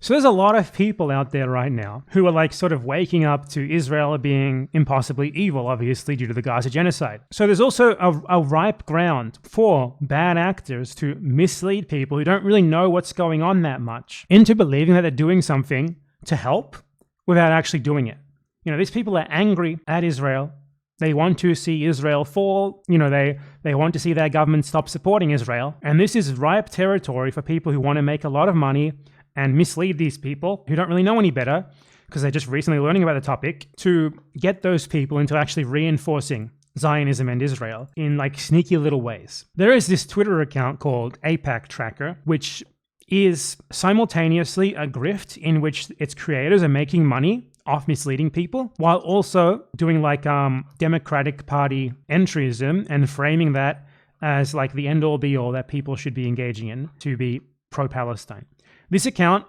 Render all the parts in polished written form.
So there's a lot of people out there right now who are like sort of waking up to Israel being impossibly evil, obviously due to the Gaza genocide. So there's also a ripe ground for bad actors to mislead people who don't really know what's going on that much into believing that they're doing something to help without actually doing it. You know, these people are angry at Israel. They want to see Israel fall. You know, they want to see their government stop supporting Israel. And this is ripe territory for people who want to make a lot of money and mislead these people who don't really know any better because they're just recently learning about the topic, to get those people into actually reinforcing Zionism and Israel in like sneaky little ways. There is this Twitter account called AIPAC Tracker, which is simultaneously a grift in which its creators are making money off misleading people, while also doing like Democratic Party entryism and framing that as like the end-all be-all that people should be engaging in to be pro-Palestine. This account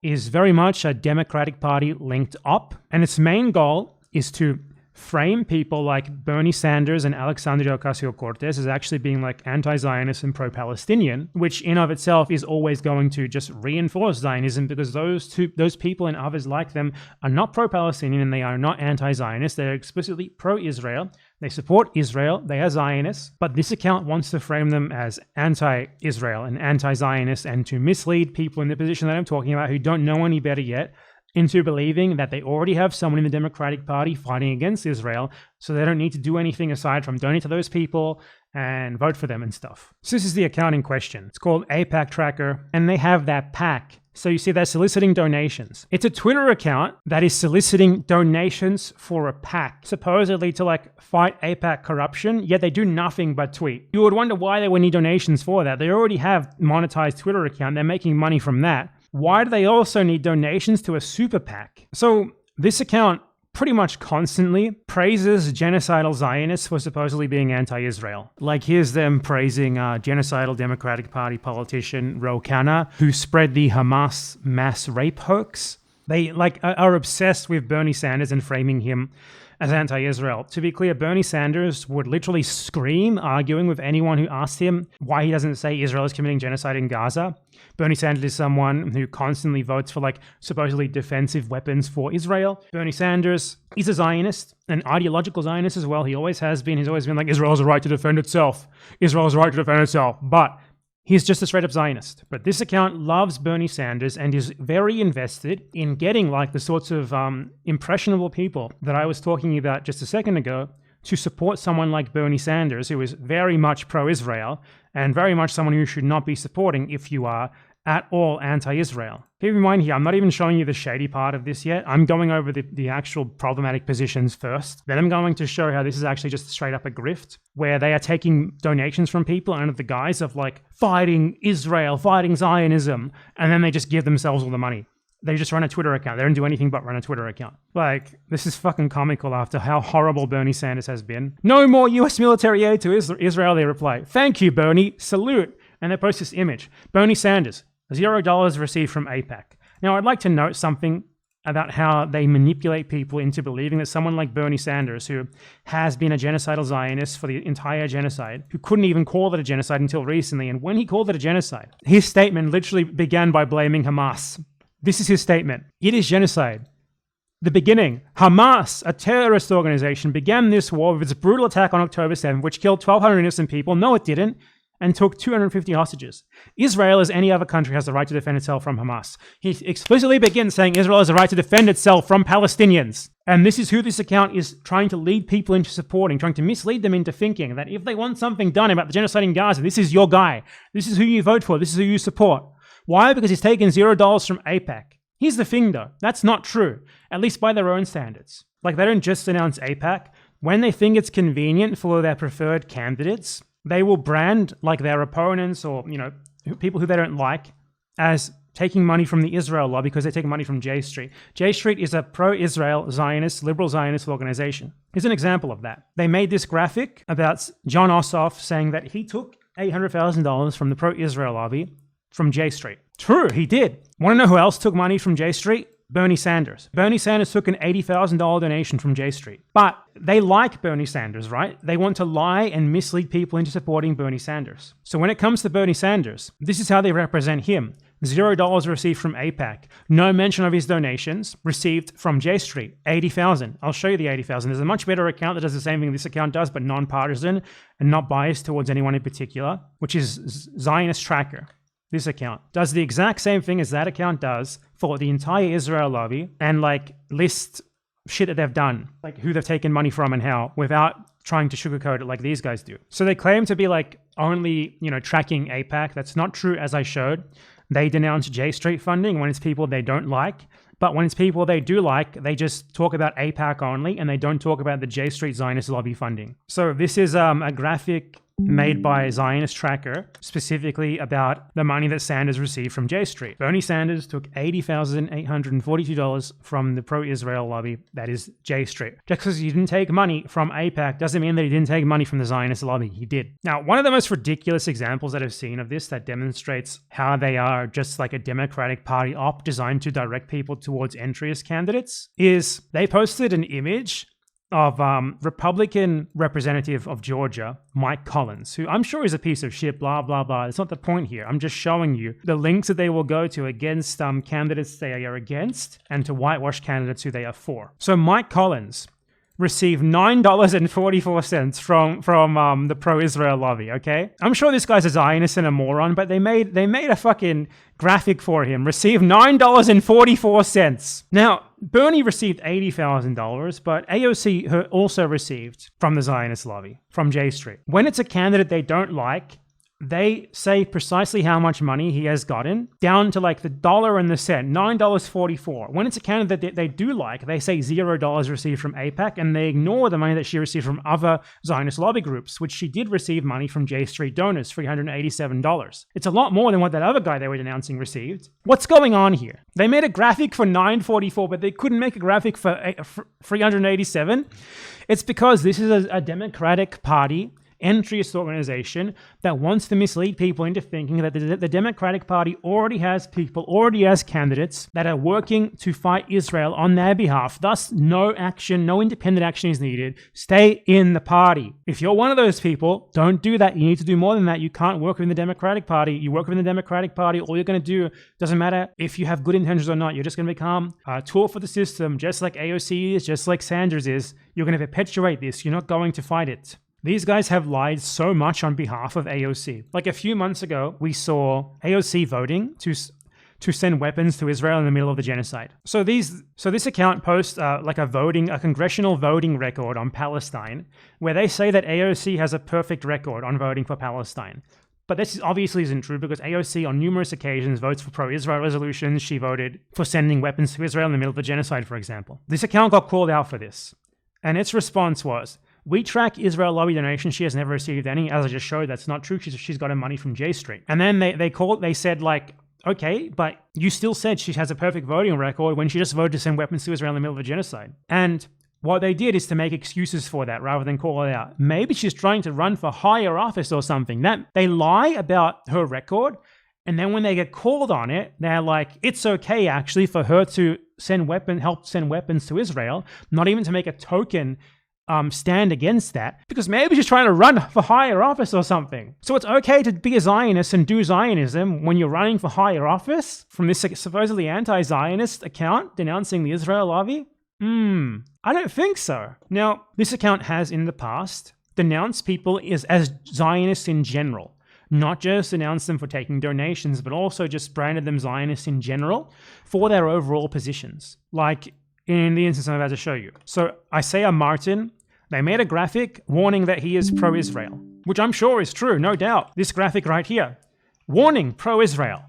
is very much a Democratic Party linked op, and its main goal is to frame people like Bernie Sanders and Alexandria Ocasio-Cortez as actually being like anti-Zionist and pro-Palestinian, which in of itself is always going to just reinforce Zionism, because those people and others like them are not pro-Palestinian and they are not anti-Zionist. They're explicitly pro-Israel. They support Israel. They are Zionists. But this account wants to frame them as anti-Israel and anti-Zionist, and to mislead people in the position that I'm talking about who don't know any better yet into believing that they already have someone in the Democratic Party fighting against Israel, so they don't need to do anything aside from donate to those people and vote for them and stuff. So this is the account in question. It's called AIPAC Tracker, and they have that PAC. So you see they're soliciting donations. It's a Twitter account that is soliciting donations for a PAC, supposedly to like fight AIPAC corruption, yet they do nothing but tweet. You would wonder why they would need donations for that. They already have monetized Twitter account. They're making money from that. Why do they also need donations to a super PAC? So this account pretty much constantly praises genocidal Zionists for supposedly being anti-Israel. Like here's them praising genocidal Democratic Party politician Ro Khanna, who spread the Hamas mass rape hoax. They like are obsessed with Bernie Sanders and framing him as anti-Israel. To be clear, Bernie Sanders would literally scream, arguing with anyone who asked him why he doesn't say Israel is committing genocide in Gaza. Bernie Sanders is someone who constantly votes for like supposedly defensive weapons for Israel. Bernie Sanders is a Zionist, an ideological Zionist as well. He always has been. He's always been like, Israel has a right to defend itself. Israel has a right to defend itself. But he's just a straight up Zionist. But this account loves Bernie Sanders and is very invested in getting like the sorts of impressionable people that I was talking about just a second ago to support someone like Bernie Sanders, who is very much pro-Israel and very much someone who should not be supporting if you are at all anti-Israel. Keep in mind here, I'm not even showing you the shady part of this yet. I'm going over the actual problematic positions first. Then I'm going to show how this is actually just straight up a grift, where they are taking donations from people under the guise of like fighting Israel, fighting Zionism, and then they just give themselves all the money. They just run a Twitter account. They don't do anything but run a Twitter account. Like, this is fucking comical after how horrible Bernie Sanders has been. No more US military aid to Israel, they reply. Thank you, Bernie. Salute. And they post this image. Bernie Sanders, $0 received from AIPAC. Now, I'd like to note something about how they manipulate people into believing that someone like Bernie Sanders, who has been a genocidal Zionist for the entire genocide, who couldn't even call it a genocide until recently, and when he called it a genocide, his statement literally began by blaming Hamas. This is his statement. It is genocide. The beginning. Hamas, a terrorist organization, began this war with its brutal attack on October 7th, which killed 1,200 innocent people. No, it didn't. And took 250 hostages. Israel, as any other country, has the right to defend itself from Hamas. He explicitly begins saying Israel has the right to defend itself from Palestinians. And this is who this account is trying to lead people into supporting, trying to mislead them into thinking that if they want something done about the genocide in Gaza, this is your guy. This is who you vote for. This is who you support. Why? Because he's taken $0 from AIPAC. Here's the thing though, that's not true, at least by their own standards. Like they don't just announce AIPAC. When they think it's convenient for their preferred candidates, they will brand like their opponents or, you know, people who they don't like as taking money from the Israel law because they're taking money from J Street. J Street is a pro-Israel Zionist, liberal Zionist organization. Here's an example of that. They made this graphic about John Ossoff saying that he took $800,000 from the pro-Israel lobby from J Street. True, he did. Want to know who else took money from J Street? Bernie Sanders. Bernie Sanders took an $80,000 donation from J Street. But they like Bernie Sanders, right? They want to lie and mislead people into supporting Bernie Sanders. So when it comes to Bernie Sanders, this is how they represent him. $0 received from AIPAC. No mention of his donations received from J Street. 80,000. I'll show you the 80,000. There's a much better account that does the same thing this account does, but non-partisan and not biased towards anyone in particular, which is Zionist Tracker. This account does the exact same thing as that account does for the entire Israel lobby, and like list shit that they've done, like who they've taken money from and how, without trying to sugarcoat it like these guys do. So they claim to be like only, tracking AIPAC. That's not true, as I showed. They denounce J Street funding when it's people they don't like, but when it's people they do like, they just talk about AIPAC only, and they don't talk about the J Street Zionist lobby funding. So this is a graphic made by Zionist Tracker, specifically about the money that Sanders received from J Street. Bernie Sanders took $80,842 from the pro-Israel lobby, that is J Street. Just because he didn't take money from AIPAC doesn't mean that he didn't take money from the Zionist lobby. He did. Now, one of the most ridiculous examples that I've seen of this that demonstrates how they are just like a Democratic Party op designed to direct people towards entry as candidates is they posted an image of Republican representative of Georgia, Mike Collins, who I'm sure is a piece of shit, blah, blah, blah. It's not the point here. I'm just showing you the links that they will go to against candidates they are against and to whitewash candidates who they are for. So Mike Collins received $9.44 from the pro-Israel lobby, okay? I'm sure this guy's a Zionist and a moron, but they made a fucking graphic for him. Received $9.44. Now, Bernie received $80,000, but AOC also received from the Zionist lobby, from J Street. When it's a candidate they don't like, they say precisely how much money he has gotten, down to like the dollar and the cent, $9.44. When it's a candidate that they do like, they say $0 received from AIPAC, and they ignore the money that she received from other Zionist lobby groups, which she did receive money from J Street donors, $387. It's a lot more than what that other guy they were denouncing received. What's going on here? They made a graphic for $9.44, but they couldn't make a graphic for $387. It's because this is a Democratic Party entryist organization that wants to mislead people into thinking that the Democratic Party already has candidates that are working to fight Israel on their behalf. Thus, no independent action is needed. Stay in the party. If you're one of those people, don't do that. You need to do more than that. You can't work within the Democratic Party. You work within the Democratic Party, all you're going to do, doesn't matter if you have good intentions or not, you're just going to become a tool for the system, just like AOC is, just like Sanders is. You're going to perpetuate this. You're not going to fight it. These guys have lied so much on behalf of AOC. Like a few months ago, we saw AOC voting to send weapons to Israel in the middle of the genocide. So this account posts like a congressional voting record on Palestine, where they say that AOC has a perfect record on voting for Palestine. But this obviously isn't true, because AOC on numerous occasions votes for pro-Israel resolutions. She voted for sending weapons to Israel in the middle of the genocide, for example. This account got called out for this, and its response was, "We track Israel lobby donations. She has never received any." As I just showed, that's not true. She's got her money from J Street. And then they said like, okay, but you still said she has a perfect voting record when she just voted to send weapons to Israel in the middle of a genocide. And what they did is to make excuses for that rather than call it out. Maybe she's trying to run for higher office or something. That they lie about her record, and then when they get called on it, they're like, it's okay actually for her to help send weapons to Israel, not even to make a token stand against that, because maybe she's trying to run for higher office or something. So it's okay to be a Zionist and do Zionism when you're running for higher office from this supposedly anti-Zionist account denouncing the Israel lobby? I don't think so. Now, this account has in the past denounced people as Zionists in general. Not just denounced them for taking donations, but also just branded them Zionists in general for their overall positions. Like in the instance I'm about to show you. So Isaiah Martin, they made a graphic warning that he is pro-Israel, which I'm sure is true, no doubt. This graphic right here, warning, pro-Israel.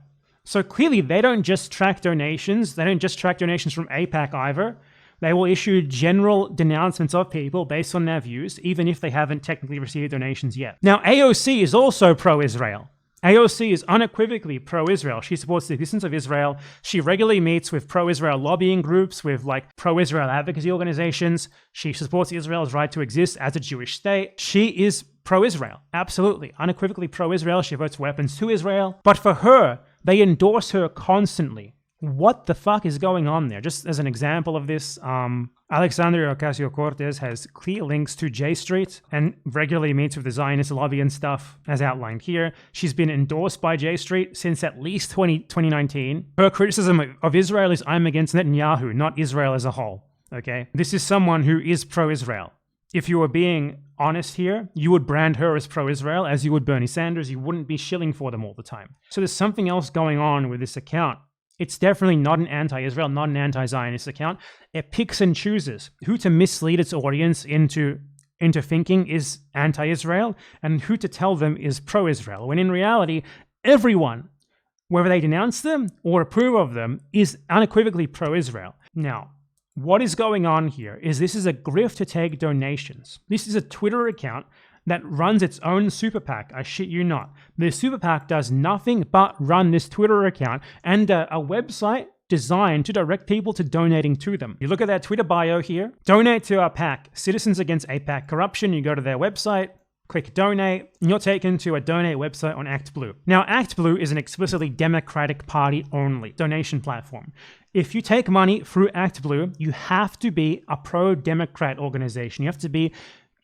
So clearly they don't just track donations. They don't just track donations from AIPAC either. They will issue general denouncements of people based on their views, even if they haven't technically received donations yet. Now, AOC is also pro-Israel. AOC is unequivocally pro-Israel. She supports the existence of Israel. She regularly meets with pro-Israel lobbying groups, with like pro-Israel advocacy organizations. She supports Israel's right to exist as a Jewish state. She is pro-Israel, absolutely, unequivocally pro-Israel. She votes weapons to Israel. But for her, they endorse her constantly What the fuck is going on there? Just as an example of this, Alexandria Ocasio-Cortez has clear links to J Street and regularly meets with the Zionist lobby and stuff, as outlined here. She's been endorsed by J Street since at least 2019. Her criticism of Israel is, I'm against Netanyahu, not Israel as a whole. Okay? This is someone who is pro-Israel. If you were being honest here, you would brand her as pro-Israel as you would Bernie Sanders. You wouldn't be shilling for them all the time. So there's something else going on with this account. It's definitely not an anti-Israel, not an anti-Zionist account. It picks and chooses who to mislead its audience into thinking is anti-Israel and who to tell them is pro-Israel, when in reality, everyone, whether they denounce them or approve of them, is unequivocally pro-Israel. Now, what is going on here is this is a grift to take donations. This is a Twitter account that runs its own super PAC. I shit you not. The super PAC does nothing but run this Twitter account and a website designed to direct people to donating to them. You look at their Twitter bio here, donate to our PAC, Citizens Against AIPAC Corruption. You go to their website, click donate, and you're taken to a donate website on ActBlue. Now, ActBlue is an explicitly Democratic Party only donation platform. If you take money through ActBlue, you have to be a pro-Democrat organization. You have to be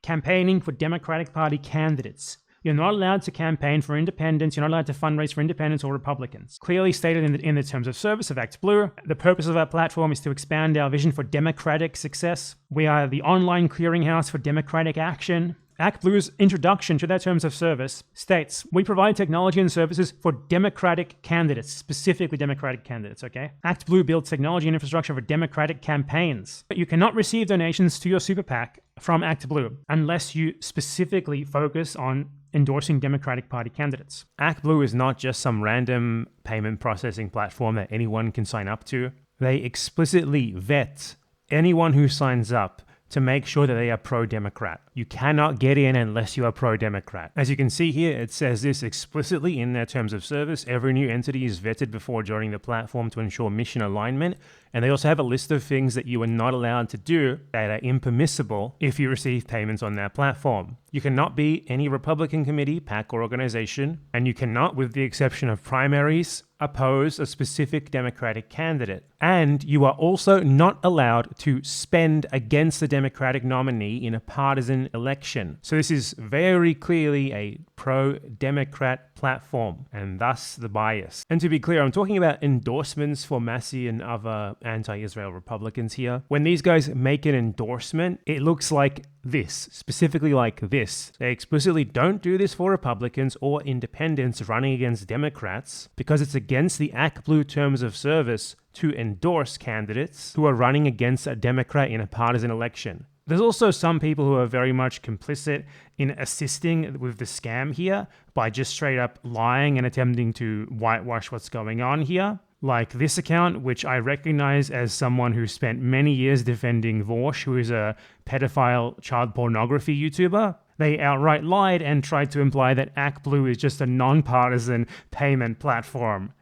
campaigning for Democratic Party candidates. You're not allowed to campaign for independents. You're not allowed to fundraise for independents or Republicans. Clearly stated in the terms of service of ActBlue, the purpose of our platform is to expand our vision for democratic success. We are the online clearinghouse for democratic action. ActBlue's introduction to their terms of service states, we provide technology and services for democratic candidates, specifically democratic candidates, okay? ActBlue builds technology and infrastructure for democratic campaigns. But you cannot receive donations to your super PAC from ActBlue unless you specifically focus on endorsing Democratic Party candidates. ActBlue is not just some random payment processing platform that anyone can sign up to. They explicitly vet anyone who signs up to make sure that they are pro-Democrat. You cannot get in unless you are pro-Democrat. As you can see here, it says this explicitly in their terms of service. Every new entity is vetted before joining the platform to ensure mission alignment. And they also have a list of things that you are not allowed to do that are impermissible if you receive payments on their platform. You cannot be any Republican committee, PAC, or organization, and you cannot, with the exception of primaries, oppose a specific Democratic candidate. And you are also not allowed to spend against the Democratic nominee in a partisan election. So this is very clearly a pro-Democrat platform, and thus the bias. And to be clear, I'm talking about endorsements for Massey and other anti-Israel Republicans here. When these guys make an endorsement, it looks like this, specifically like this. They explicitly don't do this for Republicans or independents running against Democrats because it's against the ActBlue terms of service to endorse candidates who are running against a Democrat in a partisan election. There's also some people who are very much complicit in assisting with the scam here by just straight up lying and attempting to whitewash what's going on here. Like this account, which I recognize as someone who spent many years defending Vorsh, who is a pedophile child pornography YouTuber. They outright lied and tried to imply that ActBlue is just a non-partisan payment platform,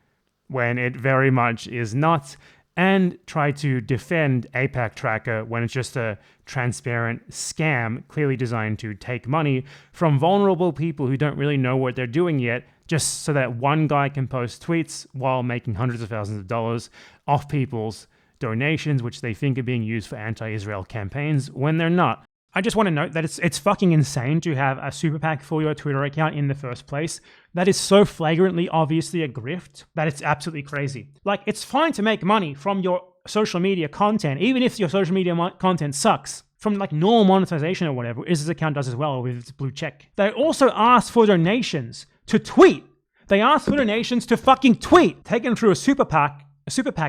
when it very much is not, and try to defend AIPAC Tracker when it's just a transparent scam clearly designed to take money from vulnerable people who don't really know what they're doing yet, just so that one guy can post tweets while making hundreds of thousands of dollars off people's donations, which they think are being used for anti-Israel campaigns when they're not. I just want to note that it's fucking insane to have a super PAC for your Twitter account in the first place. That is so flagrantly, obviously a grift that it's absolutely crazy. Like, it's fine to make money from your social media content, even if your social media content sucks, from like normal monetization or whatever, as this account does as well with its blue check. They also ask for donations to tweet. They ask for donations to fucking tweet, taken through a super PAC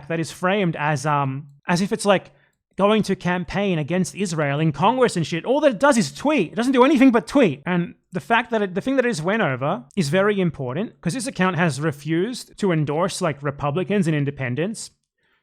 that is framed as if it's like going to campaign against Israel in Congress and shit. All that it does is tweet. It doesn't do anything but tweet. And the fact that the thing that it just went over is very important because this account has refused to endorse like Republicans and independents,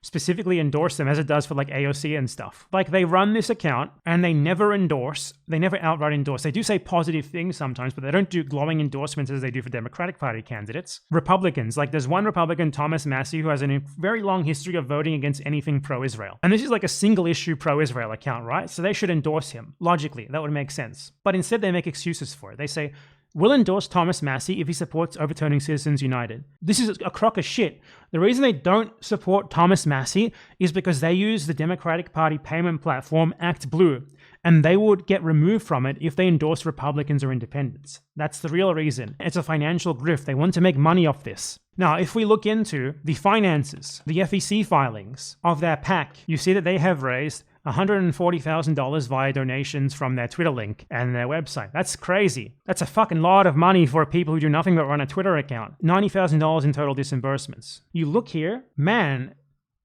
specifically endorse them as it does for like AOC and stuff. Like they run this account and they never endorse, they never outright endorse. They do say positive things sometimes, but they don't do glowing endorsements as they do for Democratic Party candidates. Republicans, like there's one Republican, Thomas Massey, who has a very long history of voting against anything pro-Israel. And this is like a single issue pro-Israel account, right? So they should endorse him. Logically, that would make sense. But instead they make excuses for it. They say, will endorse Thomas Massie if he supports overturning Citizens United. This is a crock of shit. The reason they don't support Thomas Massie is because they use the Democratic Party payment platform ActBlue, and they would get removed from it if they endorse Republicans or independents. That's the real reason. It's a financial grift. They want to make money off this. Now, if we look into the finances, the FEC filings of their PAC, you see that they have raised $140,000 via donations from their Twitter link and their website. That's crazy. That's a fucking lot of money for people who do nothing but run a Twitter account. $90,000 in total disbursements. You look here, man,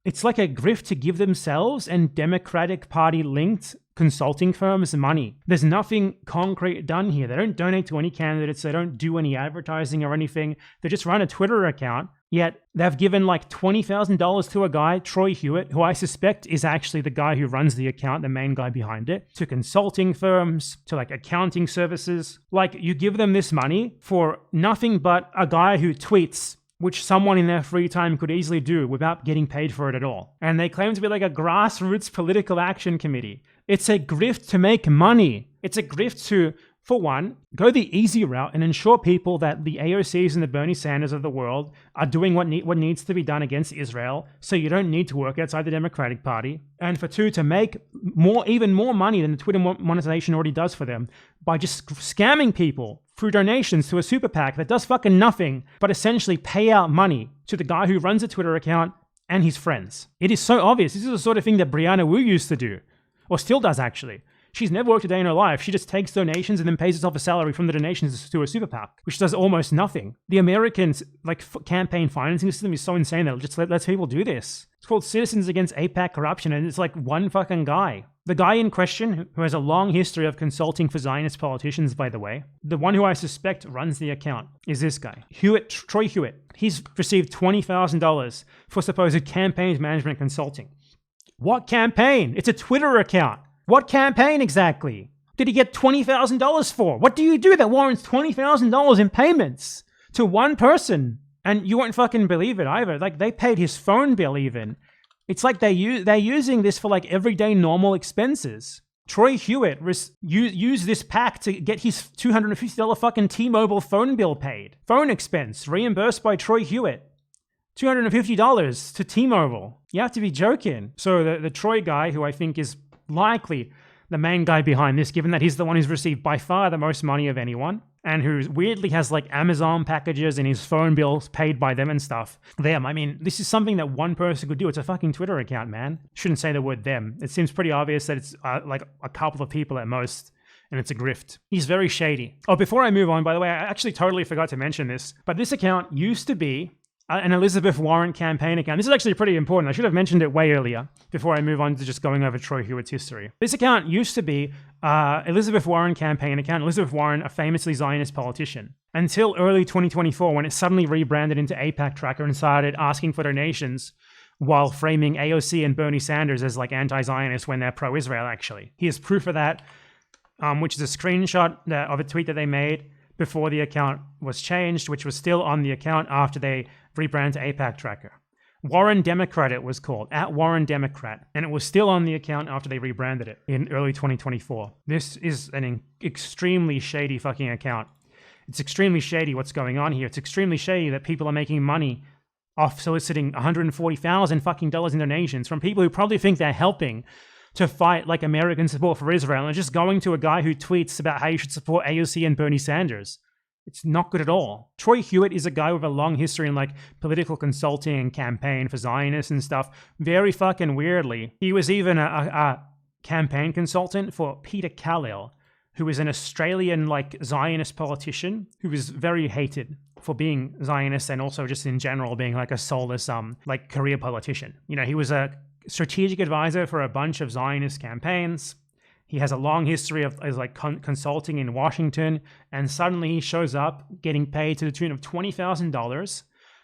it's like a grift to give themselves and Democratic Party linked consulting firms money. There's nothing concrete done here. They don't donate to any candidates. They don't do any advertising or anything. They just run a Twitter account. Yet they've given like $20,000 to a guy, Troy Hewitt, who I suspect is actually the guy who runs the account, the main guy behind it, to consulting firms, to like accounting services. Like, you give them this money for nothing but a guy who tweets, which someone in their free time could easily do without getting paid for it at all. And they claim to be like a grassroots political action committee. It's a grift to make money. It's a grift to, for one, go the easy route and ensure people that the AOCs and the Bernie Sanders of the world are doing what needs to be done against Israel, so you don't need to work outside the Democratic Party. And for two, to make even more money than the Twitter monetization already does for them by just scamming people through donations to a super PAC that does fucking nothing but essentially pay out money to the guy who runs a Twitter account and his friends. It is so obvious. This is the sort of thing that Brianna Wu used to do, or still does actually. She's never worked a day in her life. She just takes donations and then pays herself a salary from the donations to a super PAC, which does almost nothing. The American campaign financing system is so insane that it just lets people do this. It's called Citizens Against AIPAC Corruption, and it's like one fucking guy. The guy in question, who has a long history of consulting for Zionist politicians, by the way, the one who I suspect runs the account is this guy, Troy Hewitt. He's received $20,000 for supposed campaign management consulting. What campaign? It's a Twitter account. What campaign exactly did he get $20,000 for? What do you do that warrants $20,000 in payments to one person? And you won't fucking believe it either. Like, they paid his phone bill even. It's like they're using this for like everyday normal expenses. Troy Hewitt used this PAC to get his $250 fucking T-Mobile phone bill paid. Phone expense reimbursed by Troy Hewitt. $250 to T-Mobile. You have to be joking. So the Troy guy, who I think is likely the main guy behind this, given that he's the one who's received by far the most money of anyone, and who weirdly has like Amazon packages and his phone bills paid by them and stuff. I mean, this is something that one person could do. It's a fucking Twitter account, man. Shouldn't say the word them. It seems pretty obvious that it's like a couple of people at most, and it's a grift. He's very shady. Oh, before I move on, by the way, I actually totally forgot to mention this, but this account used to be an Elizabeth Warren campaign account. This is actually pretty important. I should have mentioned it way earlier before I move on to just going over Troy Hewitt's history. This account used to be Elizabeth Warren campaign account. Elizabeth Warren, a famously Zionist politician, until early 2024 when it suddenly rebranded into AIPAC Tracker and started asking for donations while framing AOC and Bernie Sanders as like anti-Zionist when they're pro-Israel actually. Here's proof of that, which is a screenshot of a tweet that they made before the account was changed, which was still on the account after they rebranded to AIPAC Tracker. Warren Democrat it was called, @WarrenDemocrat, and it was still on the account after they rebranded it in early 2024. This is an extremely shady fucking account. It's extremely shady what's going on here. It's extremely shady that people are making money off soliciting $140,000 fucking dollars in donations from people who probably think they're helping to fight like American support for Israel, and just going to a guy who tweets about how you should support AOC and Bernie Sanders. It's not good at all. Troy Hewitt is a guy with a long history in like political consulting and campaign for Zionists and stuff. Very fucking weirdly, he was even a campaign consultant for Peter Khalil, who is an Australian like Zionist politician who was very hated for being Zionist and also just in general being like a soulless like career politician. You know, he was a strategic advisor for a bunch of Zionist campaigns. He has a long history of consulting in Washington, and suddenly he shows up getting paid to the tune of $20,000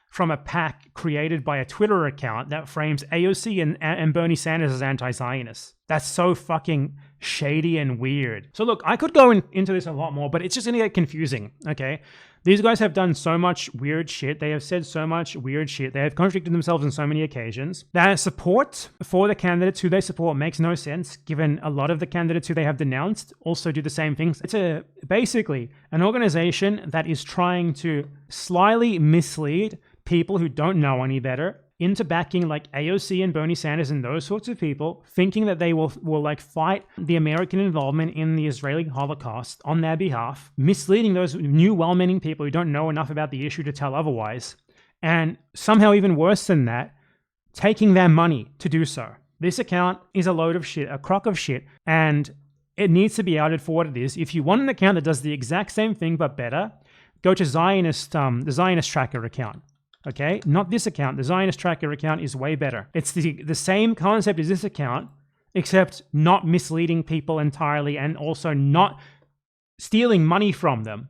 from a PAC created by a Twitter account that frames AOC and Bernie Sanders as anti-Zionists. That's so fucking shady and weird. So look, I could go into this a lot more, but it's just going to get confusing, okay? These guys have done so much weird shit. They have said so much weird shit. They have contradicted themselves on so many occasions. Their support for the candidates who they support makes no sense, given a lot of the candidates who they have denounced also do the same things. It's basically an organization that is trying to slyly mislead people who don't know any better into backing like AOC and Bernie Sanders and those sorts of people, thinking that they will like fight the American involvement in the Israeli Holocaust on their behalf, misleading those new well-meaning people who don't know enough about the issue to tell otherwise, and somehow even worse than that, taking their money to do so. This account is a load of shit, a crock of shit, and it needs to be outed for what it is. If you want an account that does the exact same thing but better, go to Zionist, the Zionist Tracker account. Okay, not this account. The Zionist Tracker account is way better. It's the same concept as this account, except not misleading people entirely and also not stealing money from them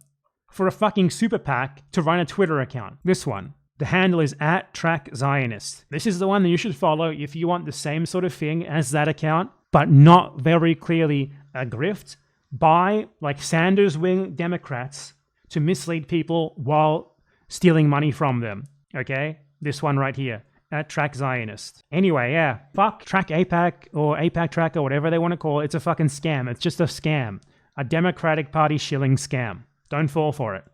for a fucking super PAC to run a Twitter account. This one. The handle is @TrackZionist. This is the one that you should follow if you want the same sort of thing as that account, but not very clearly a grift by like Sanders wing Democrats to mislead people while stealing money from them. Okay, this one right here, @TrackZionist. Anyway, yeah, fuck Track AIPAC or AIPAC Track or whatever they want to call it. It's a fucking scam. It's just a scam. A Democratic Party shilling scam. Don't fall for it.